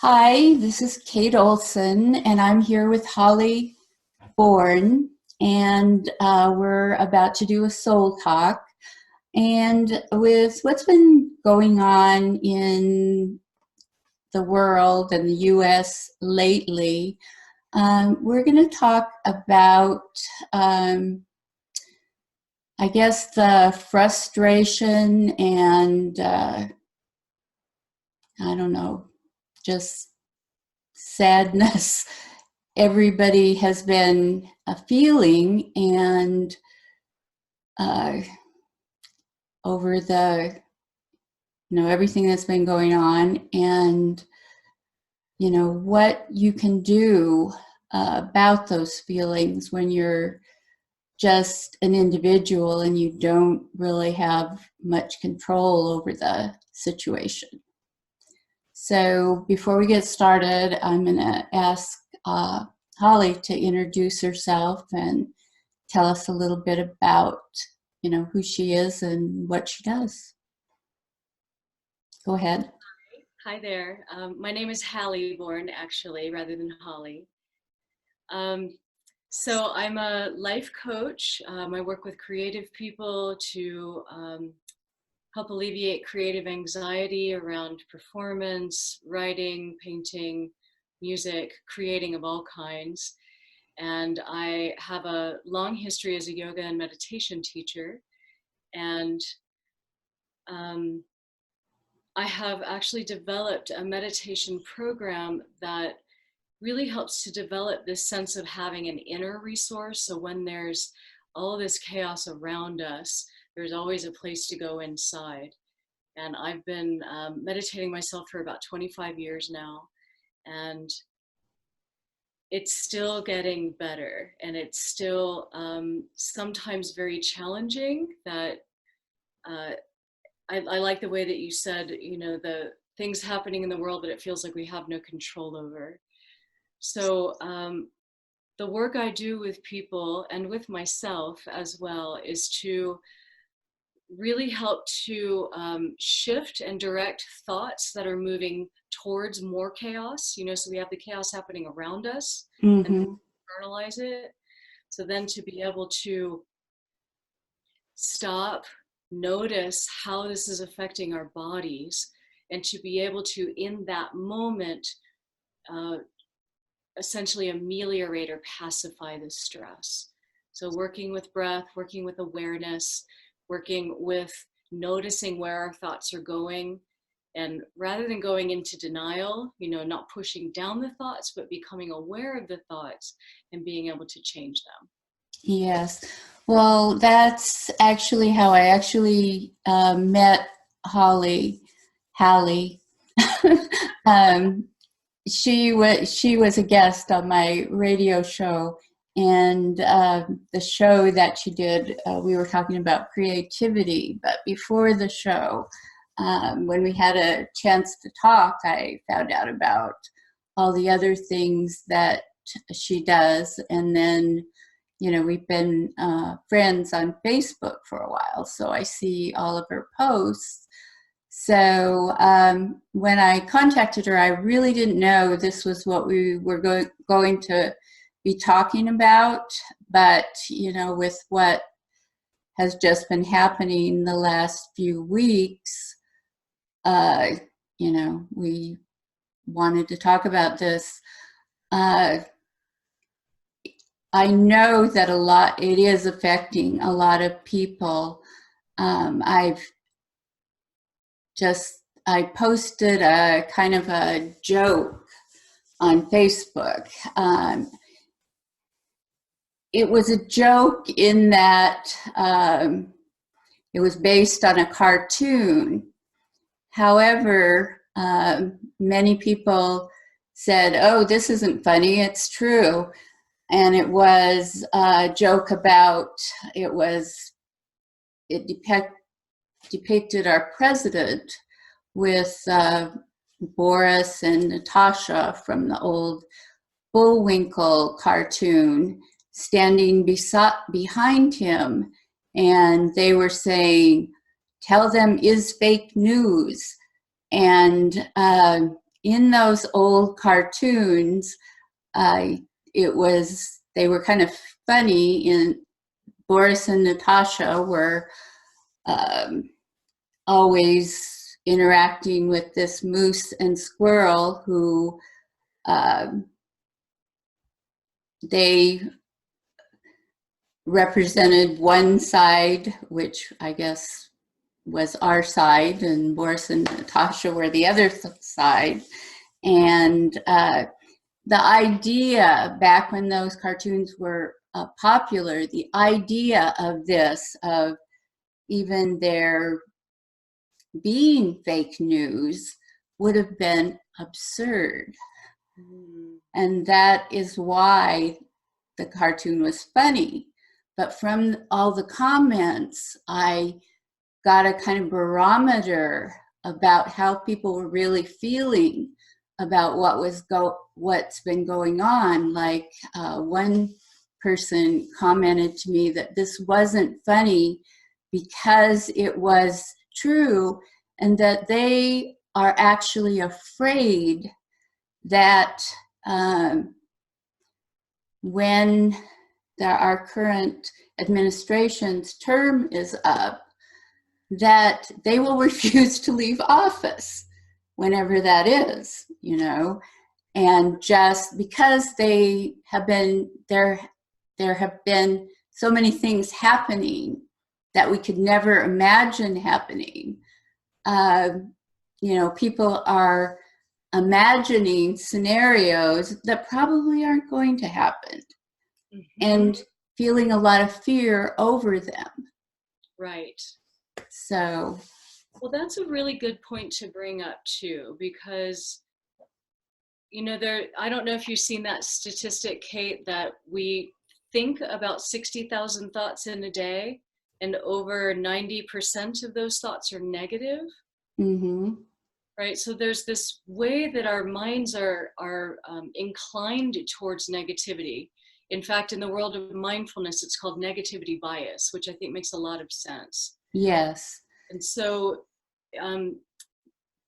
Hi, this is Kate Olson, and I'm here with Halli Bourne, and we're about to do a soul talk. And with what's been going on in the world and the US lately, we're going to talk about, I guess, the frustration and I don't know, just sadness everybody has been feeling, and uh, over the everything that's been going on, and what you can do about those feelings when you're just an individual and you don't really have much control over the situation. So before we get started, I'm going to ask Halli to introduce herself and tell us a little bit about, who she is and what she does. Go ahead. Hi there. My name is Halli Bourne, actually, rather than Holly. So I'm a life coach. I work with creative people to help alleviate creative anxiety around performance, writing, painting, music, creating of all kinds. And I have a long history as a yoga and meditation teacher. And I have actually developed a meditation program that really helps to develop this sense of having an inner resource. So when there's all this chaos around us, there's always a place to go inside. And I've been meditating myself for about 25 years now, and it's still getting better. And it's still sometimes very challenging. That I like the way that you said, the things happening in the world that it feels like we have no control over. So the work I do with people and with myself as well is to really help to shift and direct thoughts that are moving towards more chaos. So we have the chaos happening around us, and Mm-hmm. internalize it. So then to be able to stop, notice how this is affecting our bodies, and to be able to, in that moment, uh, essentially ameliorate or pacify the stress. So working with breath, working with awareness, working with noticing where our thoughts are going. And rather than going into denial, not pushing down the thoughts, but becoming aware of the thoughts and being able to change them. Yes. Well, that's actually how I actually met Halli. um, she was a guest on my radio show, and the show that she did, we were talking about creativity. But before the show, when we had a chance to talk, I found out about all the other things that she does, and then we've been friends on Facebook for a while, so I see all of her posts. So when I contacted her, I really didn't know this was what we were going to be talking about. But, with what has just been happening the last few weeks, uh, we wanted to talk about this. I know that it is affecting a lot of people. I posted a kind of a joke on Facebook. It was a joke in that it was based on a cartoon. However, many people said, "Oh, this isn't funny, it's true." And it was a joke about, it depicted our president with Boris and Natasha from the old Bullwinkle cartoon standing behind him, and they were saying, "Tell them is fake news." And in those old cartoons, they were kind of funny. In Boris and Natasha were always interacting with this moose and squirrel who they represented one side, which I guess was our side, and Boris and Natasha were the other side. And the idea back when those cartoons were popular, the idea of this, of even there being fake news, would have been absurd. And that is why the cartoon was funny. But from all the comments, I got a kind of barometer about how people were really feeling about what's been going on. Like one person commented to me that this wasn't funny because it was true, and that they are actually afraid that when our current administration's term is up, that they will refuse to leave office whenever that is, and just because there have been so many things happening that we could never imagine happening. People are imagining scenarios that probably aren't going to happen, and feeling a lot of fear over them. Right. So, well, that's a really good point to bring up too, because I don't know if you've seen that statistic, Kate, that we think about 60,000 thoughts in a day, and over 90% of those thoughts are negative. Right? So there's this way that our minds are inclined towards negativity. In fact, in the world of mindfulness, it's called negativity bias, which I think makes a lot of sense. Yes. And so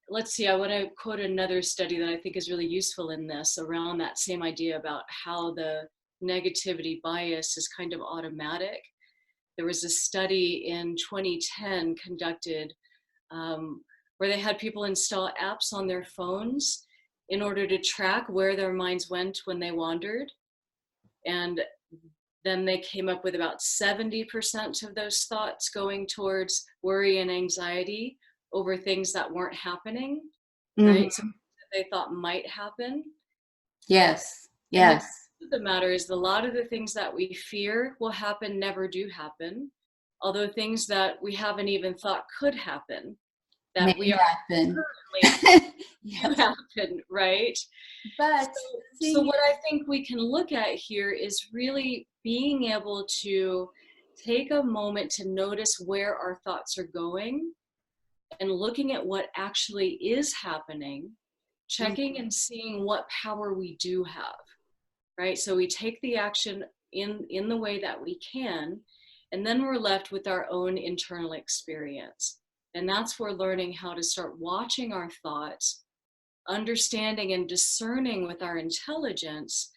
let's see, I want to quote another study that I think is really useful in this, around that same idea about how the negativity bias is kind of automatic. There was a study in 2010 conducted where they had people install apps on their phones in order to track where their minds went when they wandered. And then they came up with about 70% of those thoughts going towards worry and anxiety over things that weren't happening, right? So they thought might happen. Yes, yes. And the matter is, a lot of the things that we fear will happen never do happen, although things that we haven't even thought could happen, that may happen. Currently do happen, right? But so what I think we can look at here is really being able to take a moment to notice where our thoughts are going, and looking at what actually is happening, checking and seeing what power we do have, right? So we take the action in the way that we can, and then we're left with our own internal experience. And that's where learning how to start watching our thoughts, understanding and discerning with our intelligence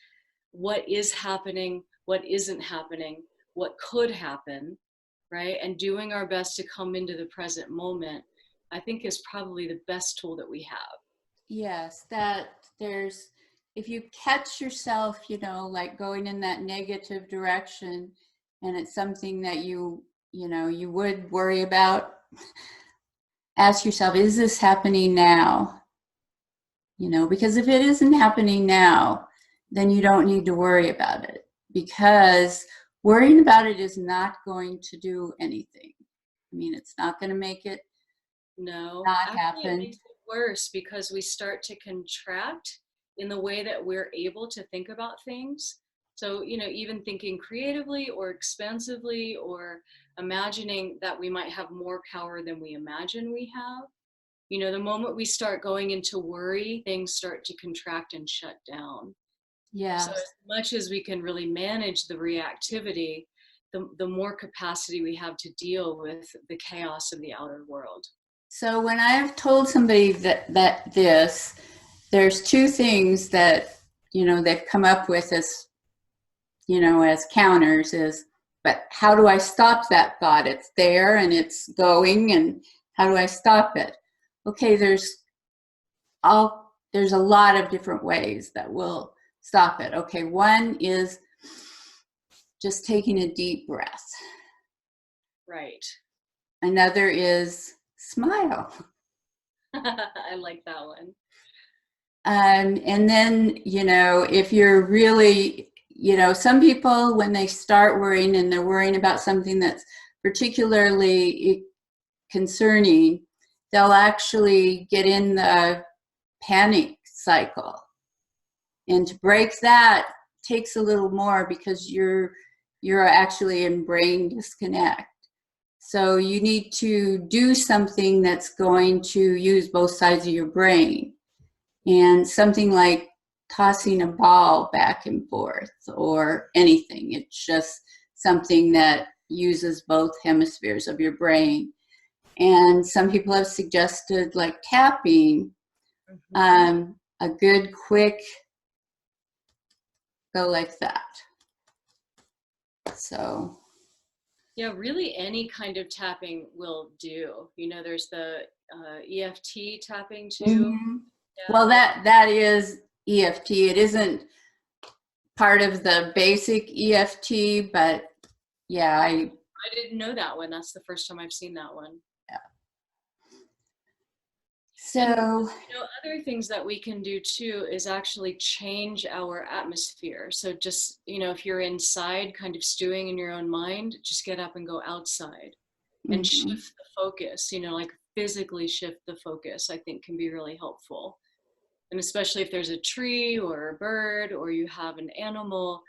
what is happening, what isn't happening, what could happen, right? And doing our best to come into the present moment, I think, is probably the best tool that we have. Yes, if you catch yourself, like going in that negative direction, and it's something that you would worry about, ask yourself, is this happening now? Because if it isn't happening now, then you don't need to worry about it, because worrying about it is not going to do anything. I mean, it's not going to make it not happen. It makes it worse, because we start to contract in the way that we're able to think about things. So, even thinking creatively or expansively, or imagining that we might have more power than we imagine we have. The moment we start going into worry, things start to contract and shut down. Yeah. So as much as we can really manage the reactivity, the more capacity we have to deal with the chaos of the outer world. So when I've told somebody that this, there's two things that, they've come up with as, as counters is, but how do I stop that thought? It's there and it's going, and how do I stop it? Okay, there's a lot of different ways that will stop it. Okay, one is just taking a deep breath. Right. Another is smile. I like that one. And then, if you're really, some people, when they start worrying and they're worrying about something that's particularly concerning, they'll actually get in the panic cycle. And to break that takes a little more, because you're actually in brain disconnect. So you need to do something that's going to use both sides of your brain. And something like tossing a ball back and forth or anything. It's just something that uses both hemispheres of your brain. And some people have suggested like tapping, a good quick go like that. So. Yeah, really any kind of tapping will do. There's the EFT tapping too. Mm-hmm. Yeah. Well, that is EFT. It isn't part of the basic EFT, but yeah, I didn't know that one. That's the first time I've seen that one. Yeah. So, and, other things that we can do too is actually change our atmosphere. So just, if you're inside kind of stewing in your own mind, just get up and go outside and shift the focus, like physically shift the focus, I think can be really helpful. And especially if there's a tree or a bird or you have an animal,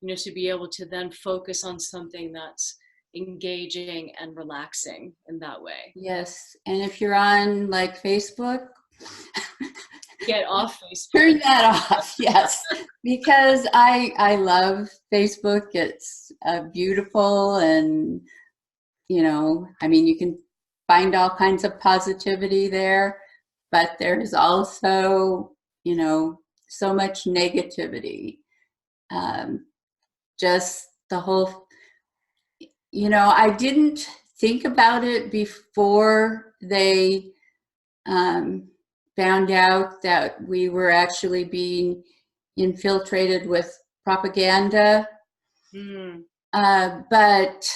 to be able to then focus on something that's engaging and relaxing in that way. Yes. And if you're on like Facebook, get off Facebook. Turn that off. Yes. Because I love Facebook. It's beautiful, and you can find all kinds of positivity there, but there's also, so much negativity. Just the whole, I didn't think about it before they found out that we were actually being infiltrated with propaganda. But,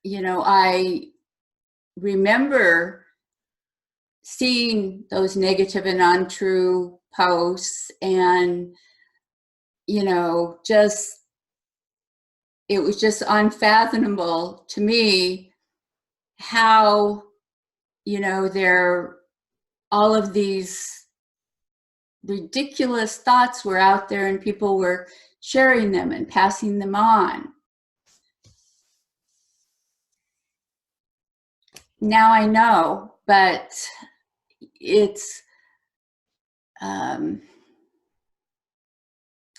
I remember seeing those negative and untrue posts, and, it was just unfathomable to me how, all of these ridiculous thoughts were out there and people were sharing them and passing them on. Now I know, but it's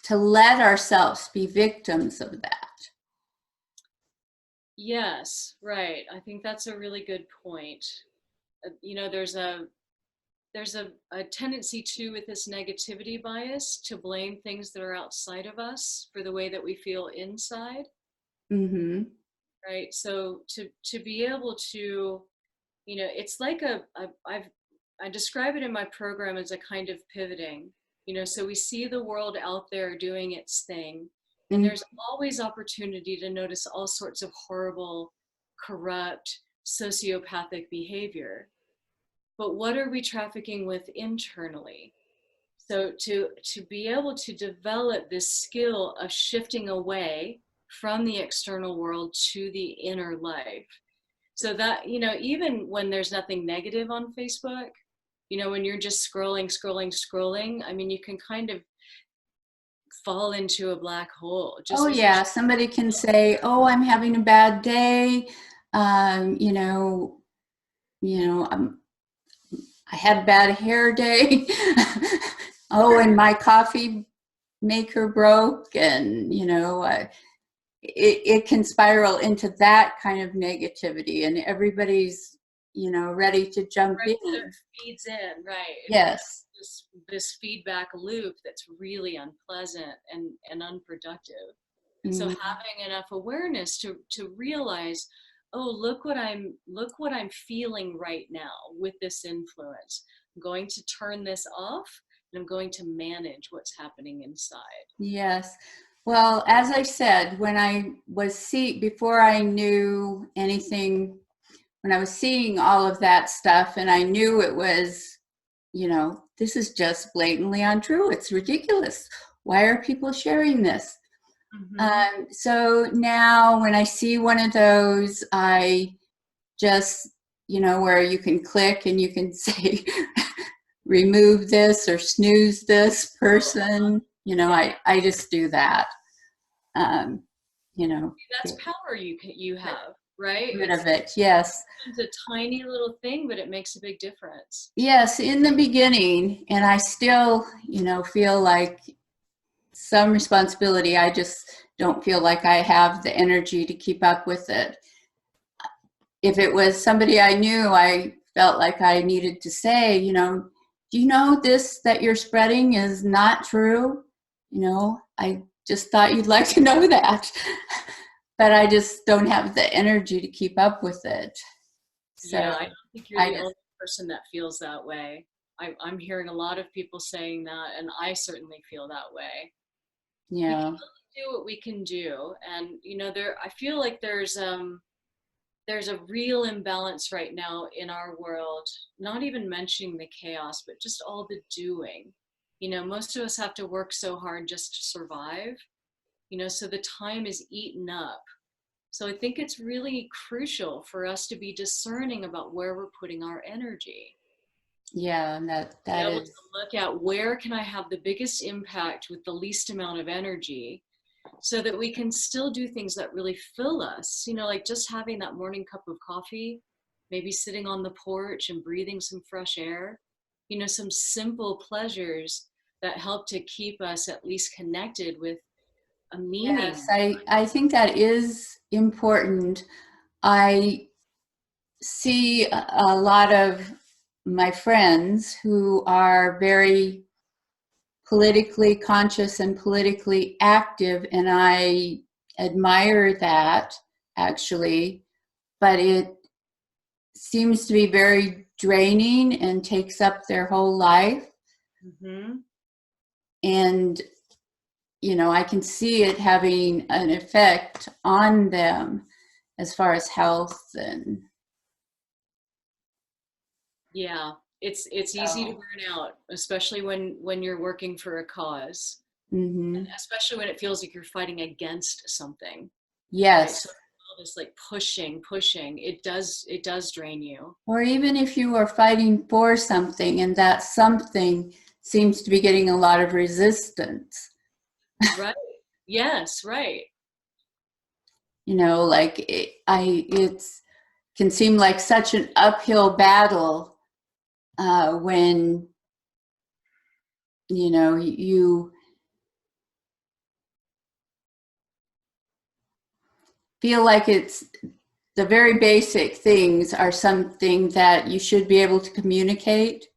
to let ourselves be victims of that. Yes, right. I think that's a really good point. There's a tendency too with this negativity bias to blame things that are outside of us for the way that we feel inside. Mm-hmm. Right. So to be able to, it's like I describe it in my program as a kind of pivoting. So we see the world out there doing its thing, and there's always opportunity to notice all sorts of horrible, corrupt, sociopathic behavior. But what are we trafficking with internally? So to be able to develop this skill of shifting away from the external world to the inner life. So that, even when there's nothing negative on Facebook, when you're just scrolling, you can kind of fall into a black hole. Yeah. Somebody can say, oh, I'm having a bad day. I had a bad hair day. Oh, and my coffee maker broke, and it can spiral into that kind of negativity, and everybody's ready to jump Right, so in. it feeds in, right? It becomes Yes. this feedback loop that's really unpleasant and unproductive. And so Mhm. having enough awareness to realize, oh, look what I'm feeling right now with this influence. I'm going to turn this off and I'm going to manage what's happening inside. Yes. Well, as I said, when I was before I knew anything, when I was seeing all of that stuff, and I knew it was, this is just blatantly untrue. It's ridiculous. Why are people sharing this? Mm-hmm. So now when I see one of those, I just, where you can click and you can say, remove this or snooze this person, Yeah, I just do that. Um, that's get power you have, right? rid of it. Yes. It's a tiny little thing, but it makes a big difference. Yes, in the beginning, and I still, feel like some responsibility. I just don't feel like I have the energy to keep up with it. If it was somebody I knew, I felt like I needed to say, do you know this that you're spreading is not true? I just thought you'd like to know that. But I just don't have the energy to keep up with it. So Yeah, I don't think you're I the just, only person that feels that way. I'm hearing a lot of people saying that, and I certainly feel that way. We can yeah, only do what we can do, and I feel like there's a real imbalance right now in our world. Not even mentioning the chaos, but just all the doing. Most of us have to work so hard just to survive. So the time is eaten up. So I think it's really crucial for us to be discerning about where we're putting our energy. yeah, and Be that able to is, look at where can I have the biggest impact with the least amount of energy so that we can still do things that really fill us. Like just having that morning cup of coffee, maybe sitting on the porch and breathing some fresh air, some simple pleasures that help to keep us at least connected with a yes, meaning. I think that is important. I see a lot of my friends who are very politically conscious and politically active, and I admire that actually, but it seems to be very draining and takes up their whole life. Mm-hmm. And, I can see it having an effect on them as far as health and Yeah, it's easy to so. burn out, especially when you're working for a cause, and Hmm. especially when it feels like you're fighting against something, right? Yes. So all this like pushing, it does drain you. Or even if you are fighting for something and that something seems to be getting a lot of resistance, Right. Yes, right. like it's can seem like such an uphill battle when you feel like it's the very basic things are something that you should be able to communicate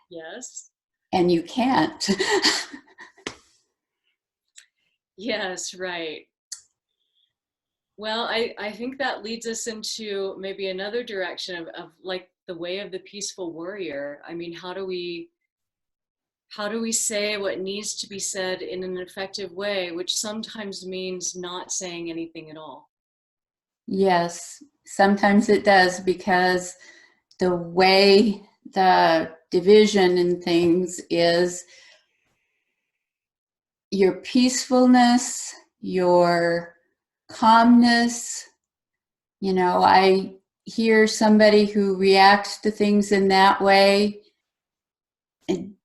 Yes. and you can't. Yes, right. Well, I think that leads us into maybe another direction of like the way of the peaceful warrior. I mean, how do we say what needs to be said in an effective way, which sometimes means not saying anything at all? Yes, sometimes it does because the way the division in things is your peacefulness, your calmness. I hear somebody who reacts to things in that way and,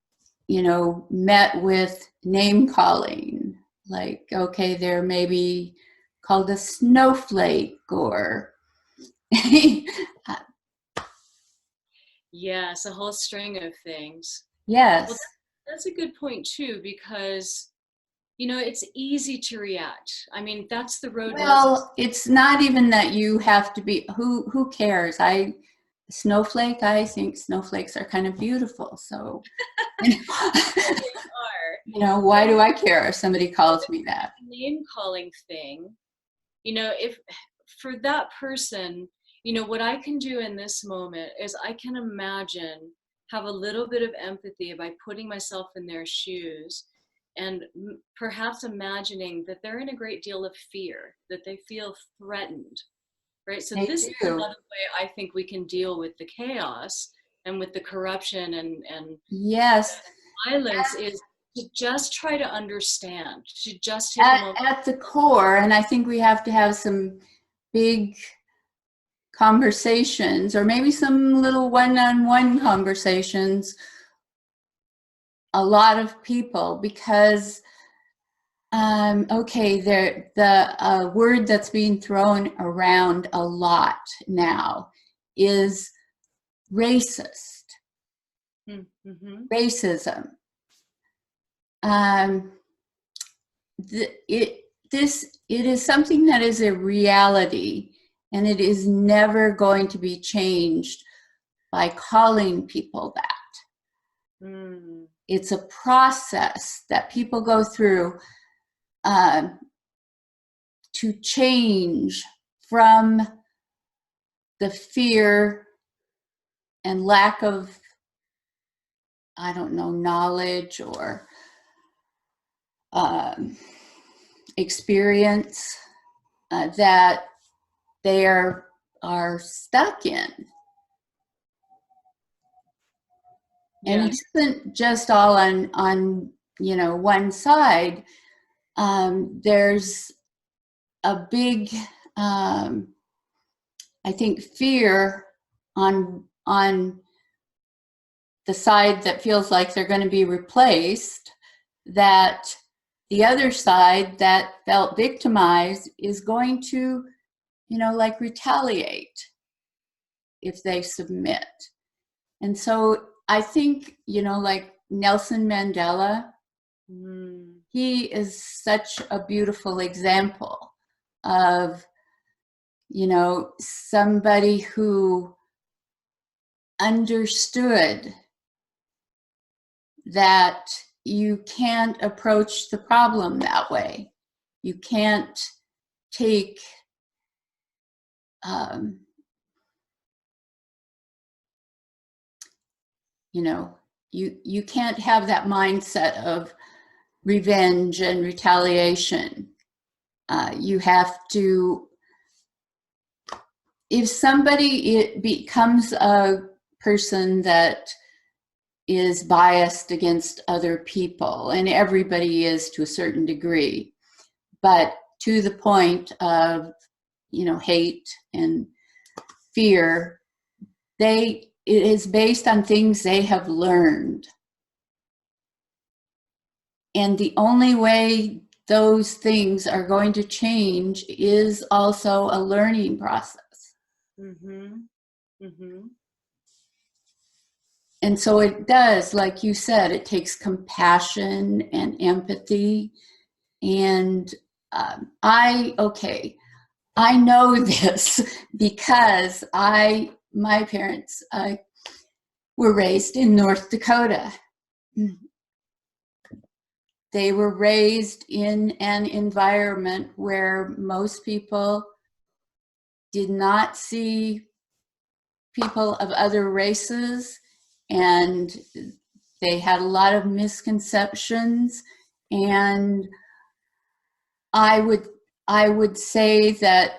met with name calling. Like, okay, they're maybe called a snowflake or, Yes, a whole string of things. yes. Well, that's a good point too, because it's easy to react. I mean, that's the road. Well, it's not even that you have to be, who cares? Snowflake, I think snowflakes are kind of beautiful. So, They are. Why do I care if somebody calls me that? Name calling thing, if for that person, what I can do in this moment is I can imagine, have a little bit of empathy by putting myself in their shoes and perhaps imagining that they're in a great deal of fear, that they feel threatened, right? So They this is do. another way I think we can deal with the chaos and with the corruption and Yes. violence is to just try to understand, to just take a moment. At the core, and I think we have to have some big conversations, or maybe some little one-on-one conversations, a lot of people, because okay, the word that's being thrown around a lot now is racist, racism. It is something that is a reality, and it is never going to be changed by calling people that. It's a process that people go through to change from the fear and lack of, I don't know, knowledge or experience that they are stuck in. And it isn't just all on one side. There's a big, I think, fear on the side that feels like they're going to be replaced, that the other side that felt victimized is going to, like, retaliate if they submit. And so I think, like Nelson Mandela, he is such a beautiful example of, somebody who understood that you can't approach the problem that way. You can't take you can't have that mindset of revenge and retaliation. You have to, if somebody becomes a person that is biased against other people, and everybody is to a certain degree, but to the point of, hate and fear, it is based on things they have learned. And the only way those things are going to change is also a learning process. And so it does, like you said, it takes compassion and empathy. And I know this because my parents were raised in North Dakota. They were raised in an environment where most people did not see people of other races, and they had a lot of misconceptions. And I would say that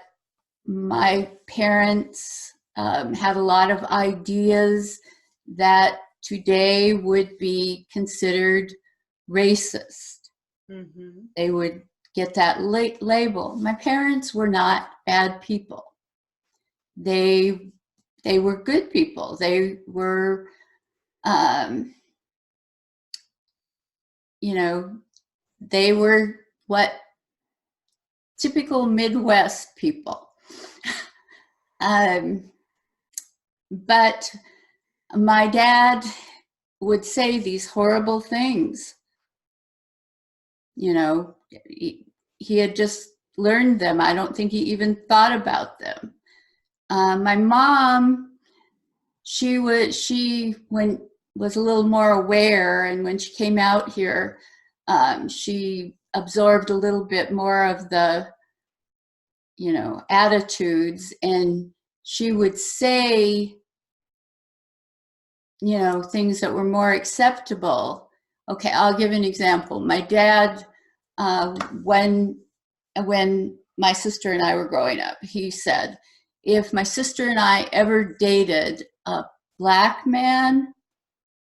my parents had a lot of ideas that today would be considered racist. They would get that label. My parents were not bad people. They were good people. They were, they were what typical Midwest people. But my dad would say these horrible things You know, he had just learned them. I don't think he even thought about them. My mom, was a little more aware, and when she came out here, she absorbed a little bit more of the, you know, attitudes, and she would say, you know, things that were more acceptable. Okay, I'll give an example. My dad, when my sister and I were growing up, he said, if my sister and I ever dated a black man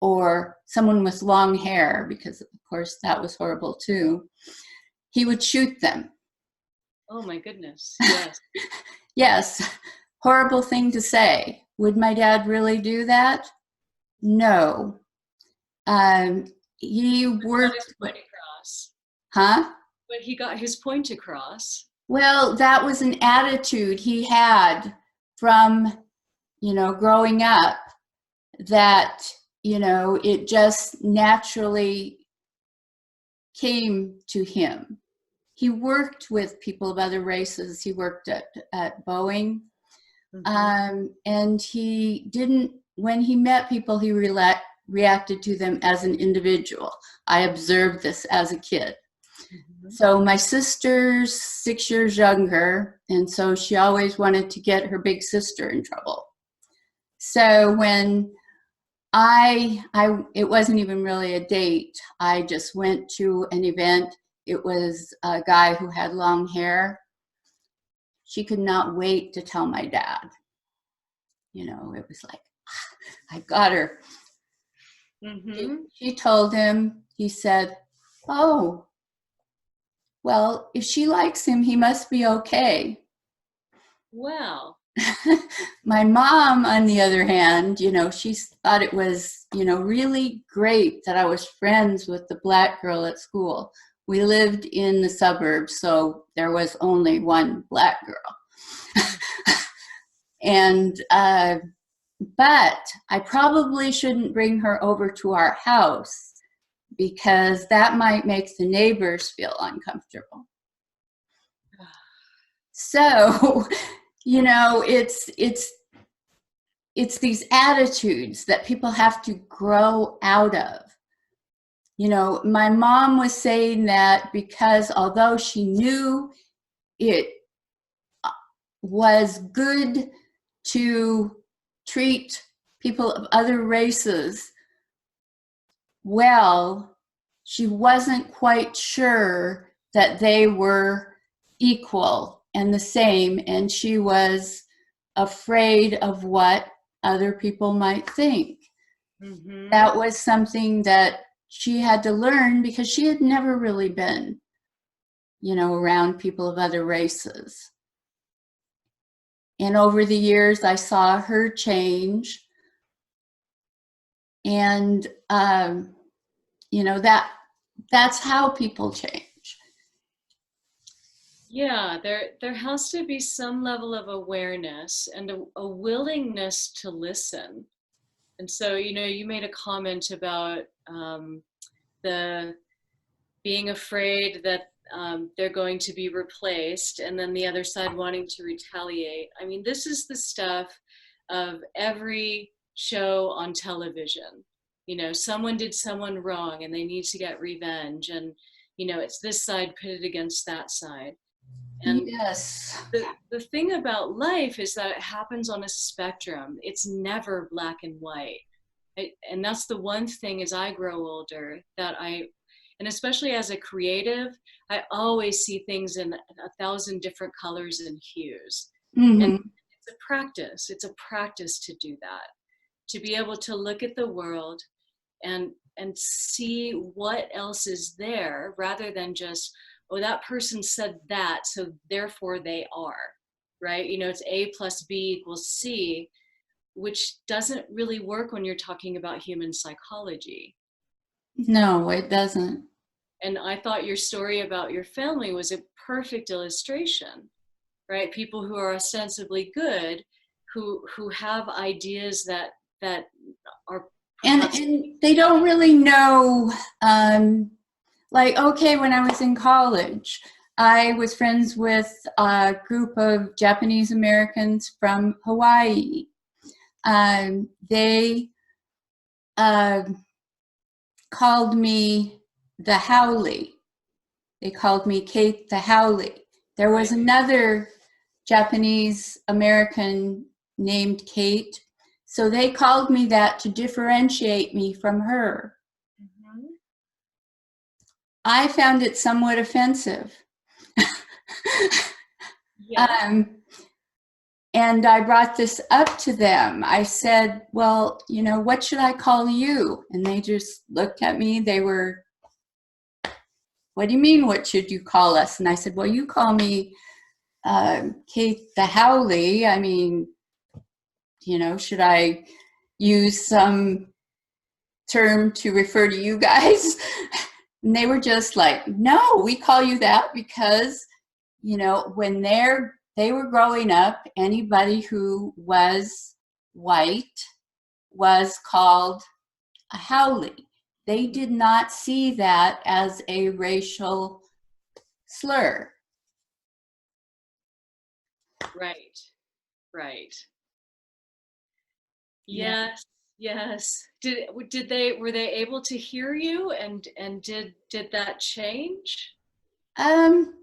or someone with long hair, because of course that was horrible too, he would shoot them. Oh my goodness. Yes. Yes, horrible thing to say. Would my dad really do that? No. He worked. His point across. Huh? But he got his point across. Well, that was an attitude he had from, you know, growing up, that, you know, it just naturally came to him. He worked with people of other races. He worked at Boeing. And he didn't, when he met people, he reacted to them as an individual. I observed this as a kid. So my sister's 6 years younger, and so she always wanted to get her big sister in trouble. So when it wasn't even really a date, I just went to an event. It was a guy who had long hair. She could not wait to tell my dad. You know, it was like, I got her. She told him. He said, oh, well, if she likes him, he must be okay. Wow. My mom, on the other hand, you know, she thought it was, you know, really great that I was friends with the black girl at school. We lived in the suburbs, so there was only one black girl. And, but I probably shouldn't bring her over to our house because that might make the neighbors feel uncomfortable. So, you know, it's these attitudes that people have to grow out of. You know, my mom was saying that because although she knew it was good to treat people of other races well, she wasn't quite sure that they were equal and the same, and she was afraid of what other people might think. That was something that she had to learn because she had never really been, you know, around people of other races. And over the years, I saw her change. And, you know, that's how people change. Yeah, there has to be some level of awareness and a willingness to listen. And so, you know, you made a comment about the being afraid that they're going to be replaced, and then the other side wanting to retaliate. I mean, this is the stuff of every show on television. You know, someone did someone wrong and they need to get revenge, and you know, it's this side pitted against that side. And yes, the thing about life is that it happens on a spectrum. It's never black and white. And that's the one thing as I grow older that and especially as a creative, I always see things in 1,000 different colors and hues. And it's a practice. It's a practice to do that, to be able to look at the world and see what else is there rather than just, oh, that person said that, so therefore they are, right? You know, it's A plus B equals C, which doesn't really work when you're talking about human psychology. No, it doesn't. And I thought your story about your family was a perfect illustration, right? People who are ostensibly good, who have ideas that are and they don't really know, like, okay, when I was in college, I was friends with a group of Japanese Americans from Hawaii. They called me the Howley. They called me Kate the Howley. There was Right. another Japanese American named Kate, so they called me that to differentiate me from her. Mhm. I found it somewhat offensive. Yeah. And I brought this up to them. I said, well, you know, what should I call you? And they just looked at me. They were, what do you mean, what should you call us? And I said, well, you call me Kate the Howley. I mean, you know, should I use some term to refer to you guys? And they were just like, no, we call you that because, you know, when they were growing up, anybody who was white was called a Howley. They did not see that as a racial slur. Right. Right. Yeah. Yes. Yes. Did they were they able to hear you, and did that change? Um,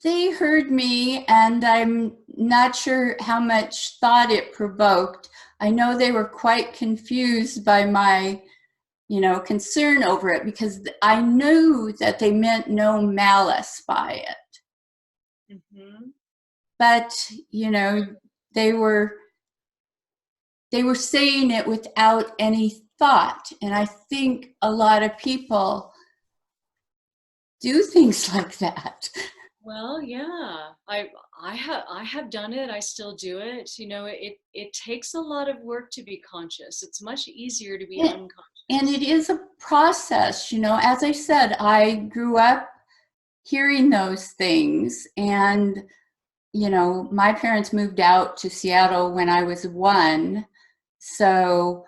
they heard me, and I'm not sure how much thought it provoked. I know they were quite confused by my, you know, concern over it because I knew that they meant no malice by it. Hmm. But, you know, they were saying it without any thought. And I think a lot of people do things like that. Well, yeah. I have done it. I still do it. You know, it takes a lot of work to be conscious. It's much easier to be And it unconscious. is a process, you know. As I said, I grew up hearing those things. And, you know, my parents moved out to Seattle when I was 1. So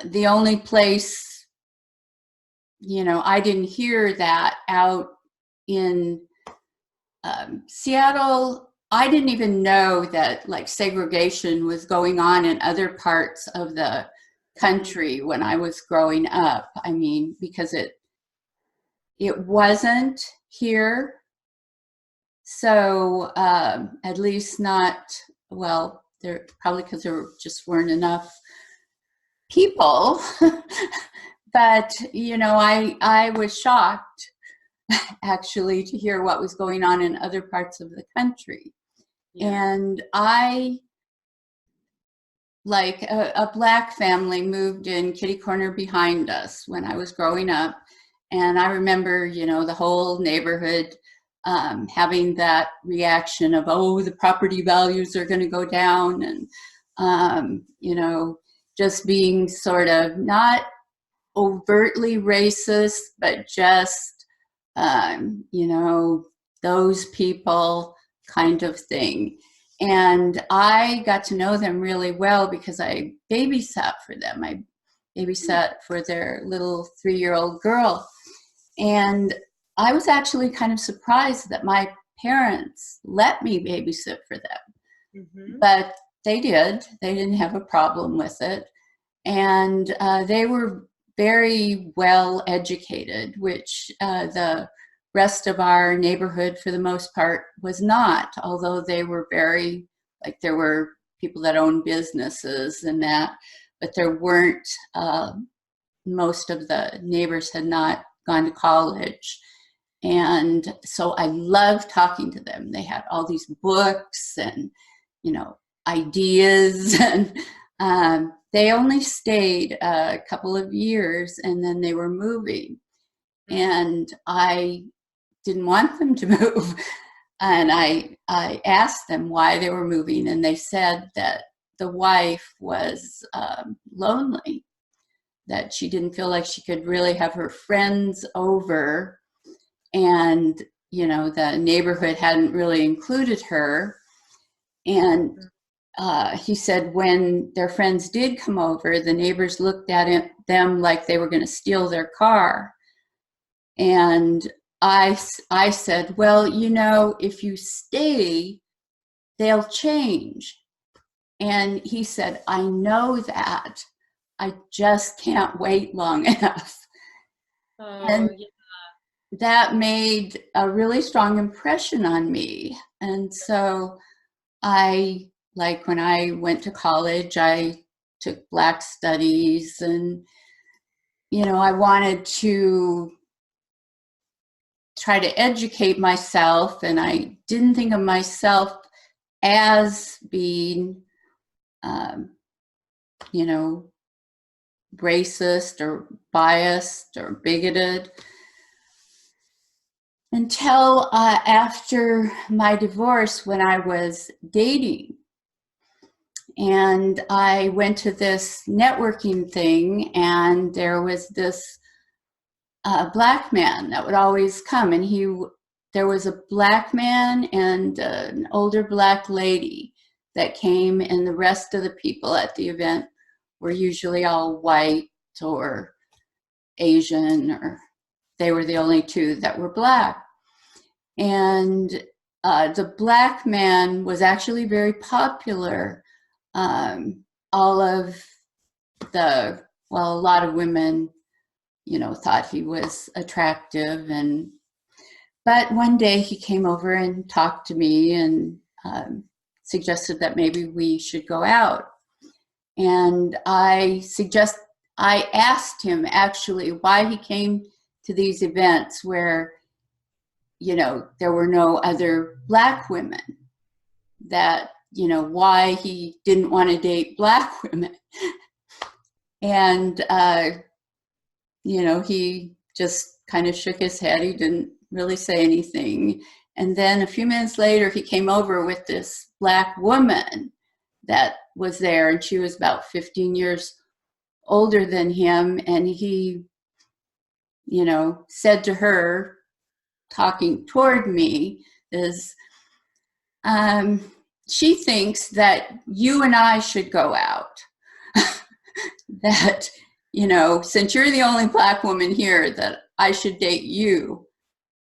the only place, you know, I didn't hear that out in Seattle. I didn't even know that like segregation was going on in other parts of the Hmm. country when I was growing up. I mean, because it wasn't here. So at least not, well, there probably because there just weren't enough people. But you know, I was shocked actually to hear what was going on in other parts of the country. Yeah. And I, like a black family moved in kitty corner behind us when I was growing up. And I remember, you know, the whole neighborhood having that reaction of, oh, the property values are going to go down. And, you know, just being sort of not overtly racist, but just, you know, those people kind of thing. And I got to know them really well because I babysat for them. I babysat for their little 3-year-old girl. And I was actually kind of surprised that my parents let me babysit for them. Hmm. But they did. They didn't have a problem with it. And they were very well educated, which the rest of our neighborhood, for the most part, was not, although they were very, like, there were people that owned businesses and that, but there weren't, most of the neighbors had not gone to college. And so I loved talking to them. They had all these books and, you know, ideas. And they only stayed a couple of years and then they were moving. And I didn't want them to move. And I asked them why they were moving. And they said that the wife was lonely, that she didn't feel like she could really have her friends over, and you know the neighborhood hadn't really included her. And he said when their friends did come over, the neighbors looked at them like they were going to steal their car. And I said, well, you know, if you stay, they'll change. And he said, I know that. I just can't wait long enough. Oh, And that made a really strong impression on me. And so like when I went to college, I took Black studies, and, you know, I wanted to try to educate myself, and I didn't think of myself as being, um, you know, racist or biased or bigoted until after my divorce, when I was dating. And I went to this networking thing, and there was this Black man that would always come, and there was a Black man and an older Black lady that came, and the rest of the people at the event were usually all white or Asian, or they were the only two that were Black. And the Black man was actually very popular. All of a lot of women, you know, thought he was attractive. But one day he came over and talked to me, and suggested that maybe we should go out. And I asked him actually why he came to these events where, you know, there were no other Black women, that, you know, why he didn't want to date Black women. And, you know, he just kind of shook his head. He didn't really say anything. And then a few minutes later, he came over with this Black woman that was there, and she was about 15 years older than him. And he, you know, said to her, talking toward me, is, she thinks that you and I should go out. That, you know, since you're the only Black woman here, that I should date you.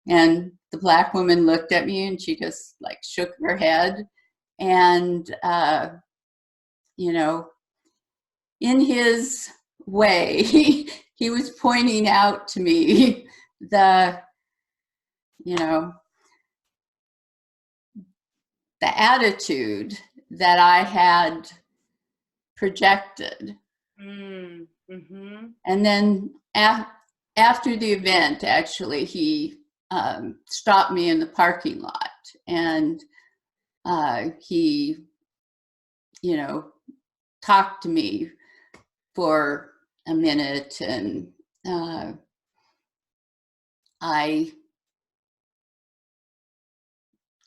And the Black woman looked at me, and she just like shook her head. And, you know, in his way, he was pointing out to me you know, the attitude that I had projected. Mm-hmm. And then after the event, actually, he stopped me in the parking lot, and he, you know, talked to me for a minute, and I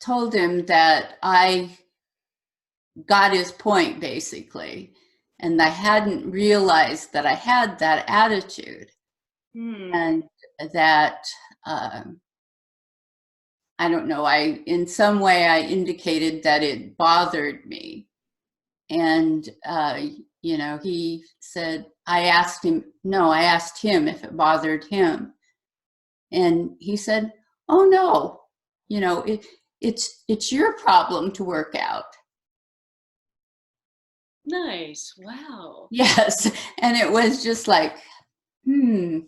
told him that I got his point, basically, and I hadn't realized that I had that attitude. And that, I don't know, in some way I indicated that it bothered me. And, you know, he said, I asked him if it bothered him. And he said, oh no, you know, it's your problem to work out. Nice. Wow. Yes. And it was just like, and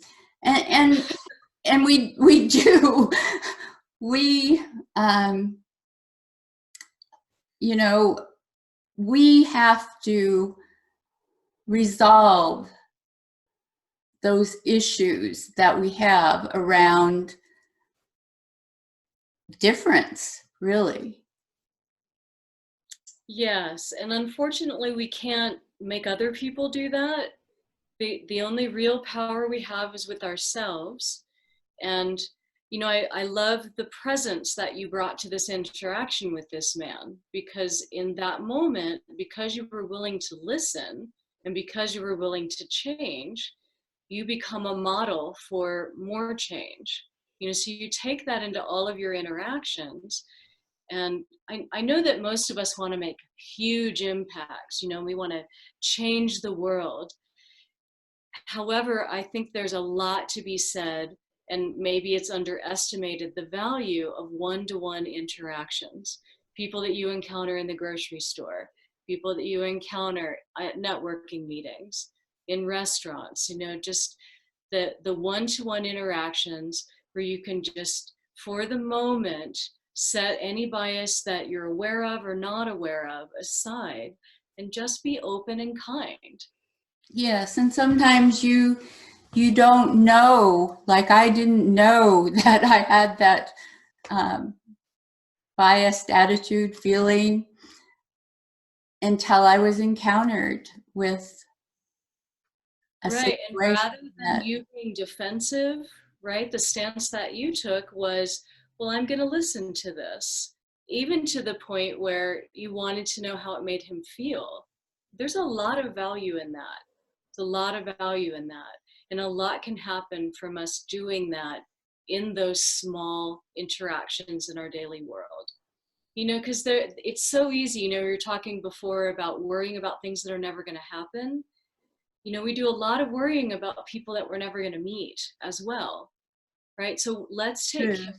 we do, you know, we have to resolve those issues that we have around difference, really. Yes, and unfortunately we can't make other people do that. The only real power we have is with ourselves. And you know, I love the presence that you brought to this interaction with this man, because in that moment, because you were willing to listen and because you were willing to change, you become a model for more change. You know, so you take that into all of your interactions. And I know that most of us want to make huge impacts, you know, we want to change the world. However, I think there's a lot to be said And maybe it's underestimated the value of one-to-one interactions. People that you encounter in the grocery store, people that you encounter at networking meetings, in restaurants, just the one-to-one interactions where you can just, for the moment, set any bias that you're aware of or not aware of aside and just be open and kind. Yes, and sometimes you don't know, like I didn't know that I had that biased attitude feeling until I was encountered with a Right, and situation rather than that, you being defensive, right, the stance that you took was, well, I'm going to listen to this, even to the point where you wanted to know how it made him feel. There's a lot of value in that. There's a lot of value in that. And a lot can happen from us doing that in those small interactions in our daily world. Because it's so easy, we were talking before about worrying about things that are never going to happen. We do a lot of worrying about people that we're never going to meet as well, right? So let's take care.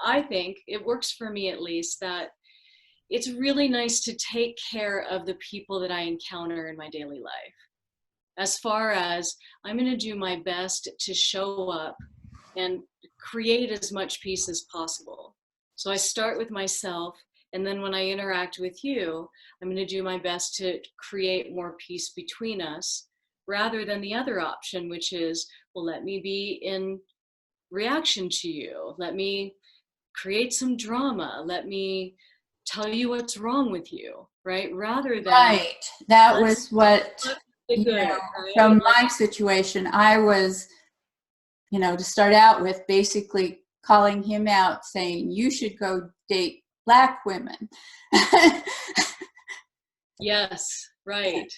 I think it works for me, at least, that it's really nice to take care of the people that I encounter in my daily life. As far as I'm going to do my best to show up and create as much peace as possible. So I start with myself, and then when I interact with you, I'm going to do my best to create more peace between us, rather than the other option, which is, well, let me be in reaction to you. Let me create some drama. Let me tell you what's wrong with you, right? Rather than, right, that let's was what, look at the good, right? from my situation, I was, to start out with, basically calling him out, saying, you should go date Black women. Yes, right.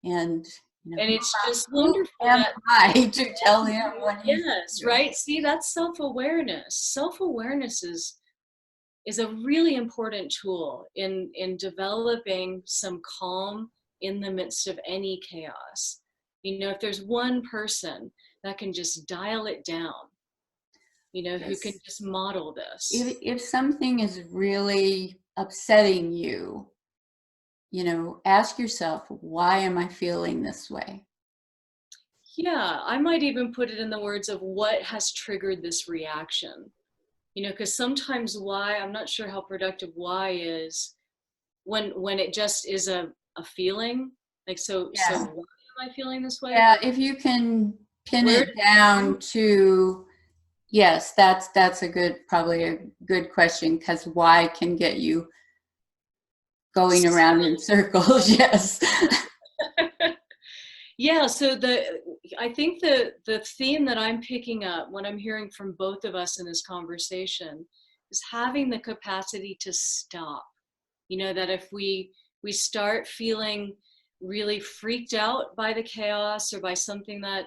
And And it's just who wonderful am that I to tell him what he yes, should do? right. See, that's self-awareness. Self-awareness is a really important tool in developing some calm in the midst of any chaos. If there's one person that can just dial it down, who can Yes. just model this. If something is really upsetting you, ask yourself, why am I feeling this way? Yeah, I might even put it in the words of what has triggered this reaction. Because sometimes why, I'm not sure how productive why is when it just is a feeling. Like, so Yeah. why am I feeling this way? Yeah, if you can pin Where it down to, yes, that's probably a good question, because why can get you going around in circles. Yes. Yeah, so I think the theme that I'm picking up when I'm hearing from both of us in this conversation is having the capacity to stop. That if we start feeling really freaked out by the chaos or by something that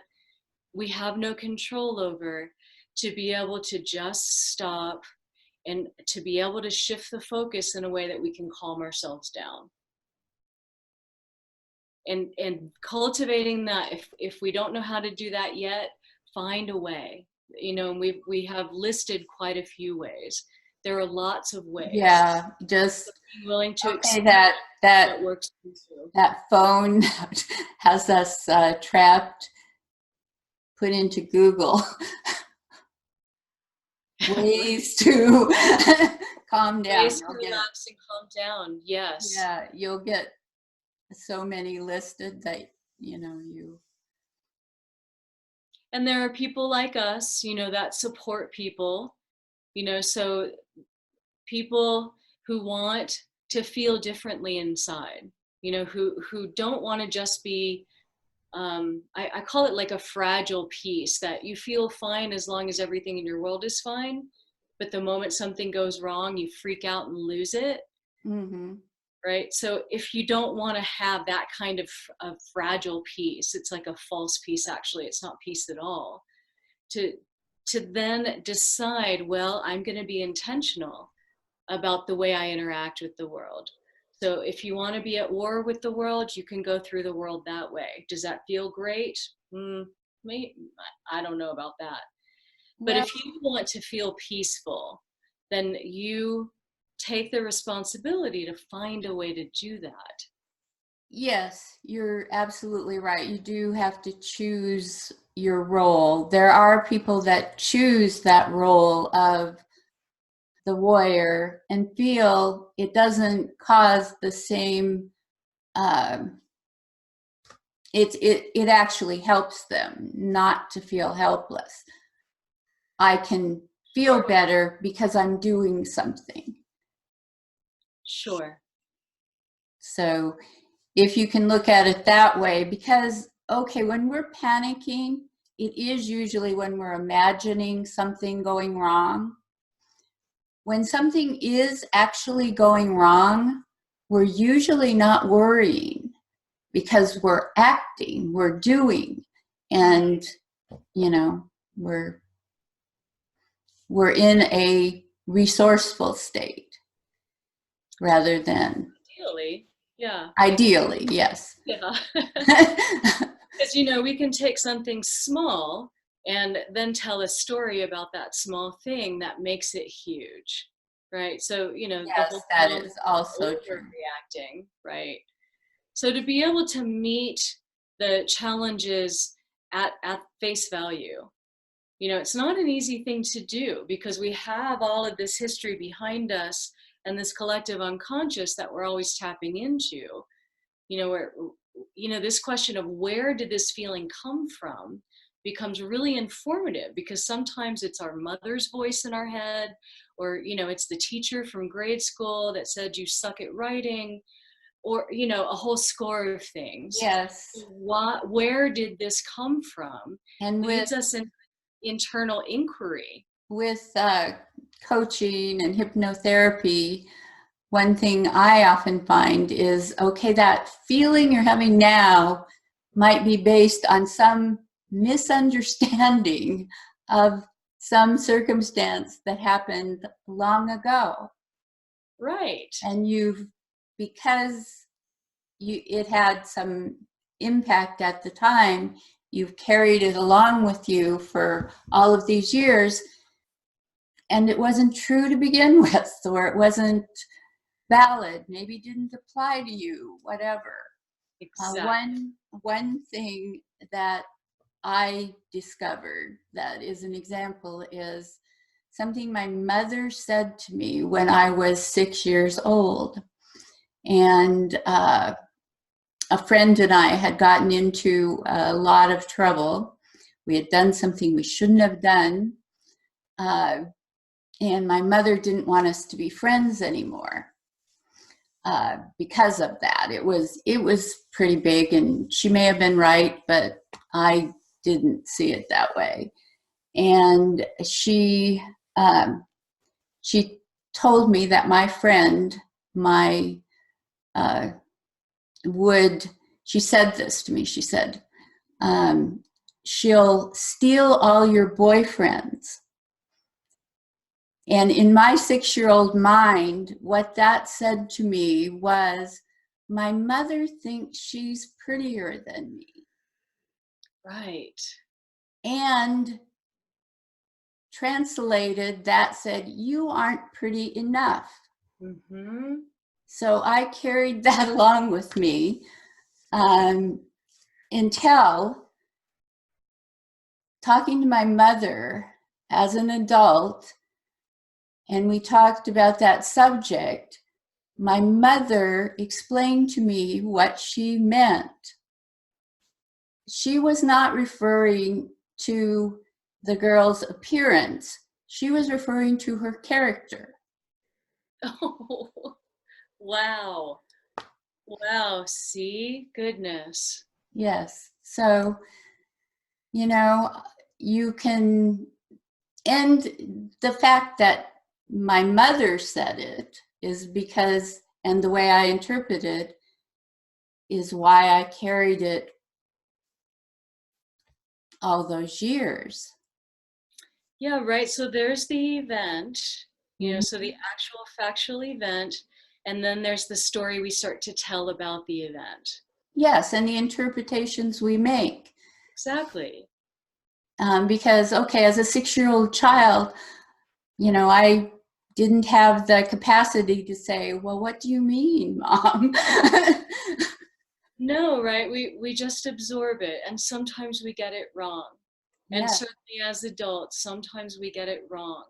we have no control over, to be able to just stop and to be able to shift the focus in a way that we can calm ourselves down. And cultivating that, if we don't know how to do that yet, find a way. And we have listed quite a few ways. There are lots of ways. Yeah, just being willing to accept accept that what works for you. that phone has us trapped. Put into Google ways to calm down. Ways to relax and calm down. Yes. Yeah, you'll get so many listed that you. And there are people like us, that support people, so people who want to feel differently inside, who don't want to just be, I call it like a fragile piece, that you feel fine as long as everything in your world is fine. But the moment something goes wrong, you freak out and lose it. Mm-hmm. Right? So if you don't want to have that kind of fragile piece, it's like a false piece, actually, it's not peace at all. To then decide, well, I'm going to be intentional about the way I interact with the world. So if you want to be at war with the world, you can go through the world that way. Does that feel great? I don't know about that. But Well, if you want to feel peaceful, then you take the responsibility to find a way to do that. yes, you're absolutely right. You do have to choose your role. There are people that choose that role of the warrior and feel it doesn't cause the same, um, it actually helps them not to feel helpless. I can feel better because I'm doing something. Sure. So if you can look at it that way, because, okay, when we're panicking, it is usually when we're imagining something going wrong. When something is actually going wrong, we're usually not worrying because we're acting, we're doing, and, you know, we're in a resourceful state rather than Ideally, yeah. ideally, yes. Yeah. Because, we can take something small and then tell a story about that small thing that makes it huge, right? So, the Yes, whole that phenomenon is of also true. overreacting, right? So to be able to meet the challenges at face value, it's not an easy thing to do because we have all of this history behind us and this collective unconscious that we're always tapping into, where, this question of where did this feeling come from becomes really informative because sometimes it's our mother's voice in our head, or, it's the teacher from grade school that said you suck at writing, or, a whole score of things. Yes. Where did this come from? And Leads us in internal inquiry. with coaching and hypnotherapy, one thing I often find is, okay, that feeling you're having now might be based on some misunderstanding of some circumstance that happened long ago. Right. And because it had some impact at the time, you've carried it along with you for all of these years, and it wasn't true to begin with, or it wasn't valid, maybe didn't apply to you, whatever. Exactly. One thing that I discovered that is an example is something my mother said to me when I was 6 years old. And a friend and I had gotten into a lot of trouble. We had done something we shouldn't have done. And my mother didn't want us to be friends anymore because of that. It was pretty big, and she may have been right, but I didn't see it that way. And she told me that my friend, my she said this to me. She said, she'll steal all your boyfriends. And in my 6-year-old mind, what that said to me was, my mother thinks she's prettier than me. Right. And translated, that said, you aren't pretty enough. Mm-hmm. So I carried that along with me until talking to my mother as an adult, and we talked about that subject. My mother explained to me what she meant. She was not referring to the girl's appearance. She was referring to her character. Oh, wow. Wow. See? Goodness. Yes. So, you can, and the fact that my mother said it is because, and the way I interpret it is why I carried it all those years. Yeah, right. So there's the event, Mhm. so the actual factual event, and then there's the story we start to tell about the event. Yes, and the interpretations we make. Exactly. Because, okay, as a 6-year-old child, I didn't have the capacity to say, well, what do you mean, Mom? No, right? We just absorb it, and sometimes we get it wrong. And Yeah. certainly as adults, sometimes we get it wrong.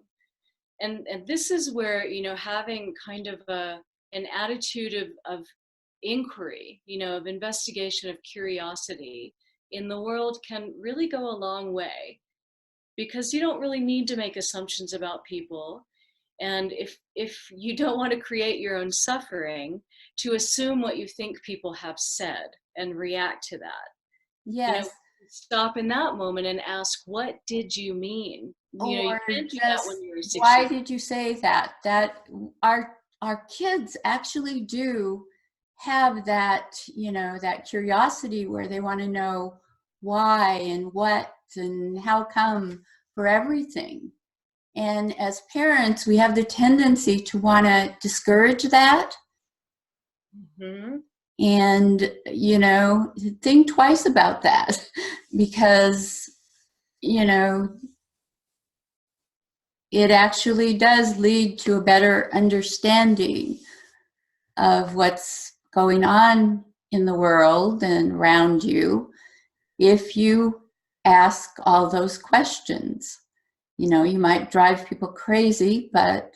And this is where, having kind of an attitude of inquiry, of investigation, of curiosity in the world can really go a long way, because you don't really need to make assumptions about people. And if you don't want to create your own suffering, to assume what you think people have said and react to that. Yes. Stop in that moment and ask, what did you mean? You Or can't do that when just, you're a 6 why year did you say that? That our kids actually do have that, that curiosity where they want to know why and what and how come for everything. And as parents, we have the tendency to want to discourage that Mm-hmm. and, think twice about that because, it actually does lead to a better understanding of what's going on in the world and around you if you ask all those questions. You might drive people crazy, but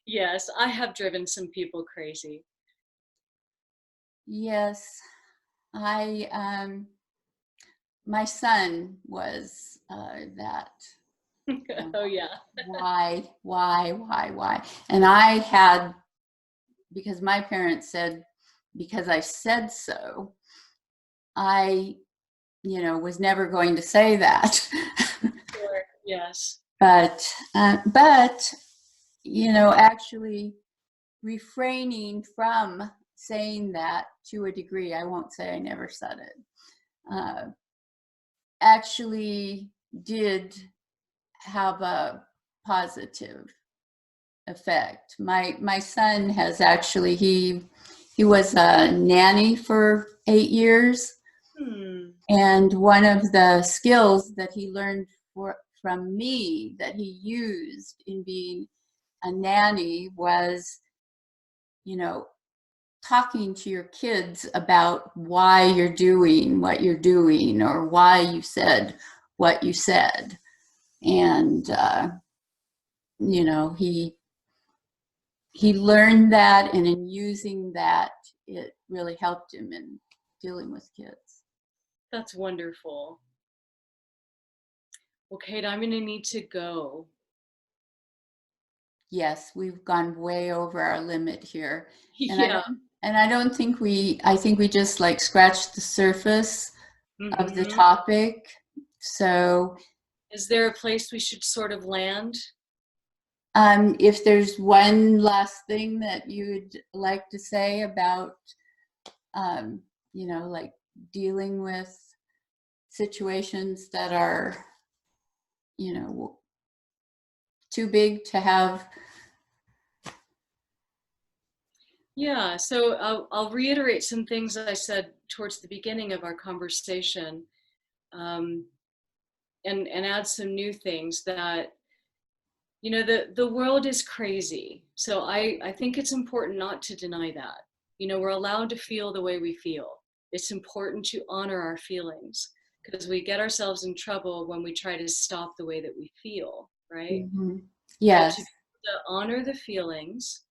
Yes, I have driven some people crazy. yes, I my son was that. Oh yeah. Why? And I had, because my parents said, because I said so, I, was never going to say that. Sure. Yes. but, actually refraining from saying that to a degree, I won't say I never said it, actually did have a positive effect. My son has actually, he was a nanny for 8 years, Hmm. and one of the skills that he learned from me that he used in being a nanny was, you know, talking to your kids about why you're doing what you're doing or why you said what you said. And he learned that, and in using that, it really helped him in dealing with kids. That's wonderful. Well, Kate, I'm going to need to go. Yes, we've gone way over our limit here, and Yeah. I don't think I think we just like scratched the surface of the Mm-hmm. topic. So Is there a place we should sort of land? if there's one last thing that you'd like to say about, like dealing with situations that are, you know, too big to have. Yeah, so I'll reiterate some things I said towards the beginning of our conversation, um, and add some new things that, the world is crazy. So I think it's important not to deny that. We're allowed to feel the way we feel. It's important to honor our feelings, because we get ourselves in trouble when we try to stop the way that we feel, right? Mm-hmm. So Yes. to honor the feelings,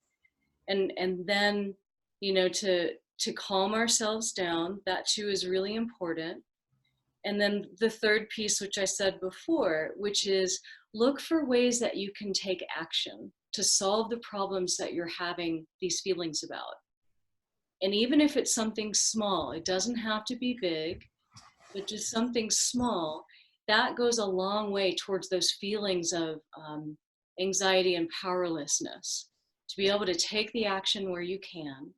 and then, to calm ourselves down, that too is really important. And then the third piece, which I said before, which is look for ways that you can take action to solve the problems that you're having these feelings about. And even if it's something small, it doesn't have to be big, but just something small, that goes a long way towards those feelings of anxiety and powerlessness, to be able to take the action where you can.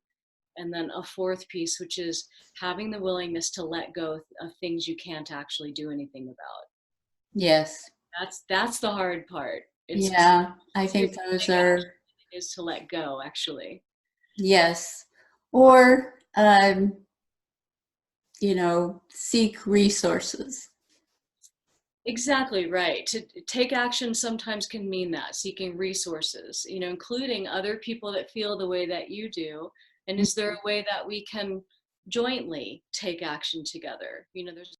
And then a fourth piece, which is having the willingness to let go of things you can't actually do anything about. Yes. That's the hard part. It's Yeah, I easier think to those take action are, than it is to let go, actually. yes. Or seek resources. Exactly right. To take action sometimes can mean that, seeking resources, including other people that feel the way that you do. And is there a way that we can jointly take action together? There's